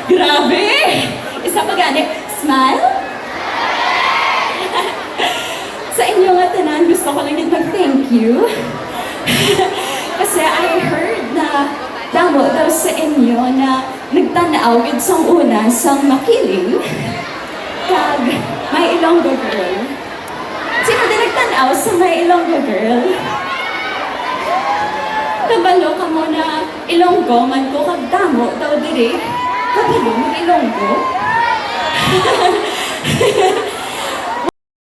Grabe! Isa pa gani. Smile? Sa inyo nga tanan, gusto ko lang din mag-thank you. Kasi I heard na damo daw sa inyo na nagtanaw gid sang una sang makiling kag may Ilonggo girl. Sino din nagtanaw sa may Ilonggo girl? Kabalo ka mo na Ilonggo man ko kag damo daw diri. Kabalo mo Ilonggo?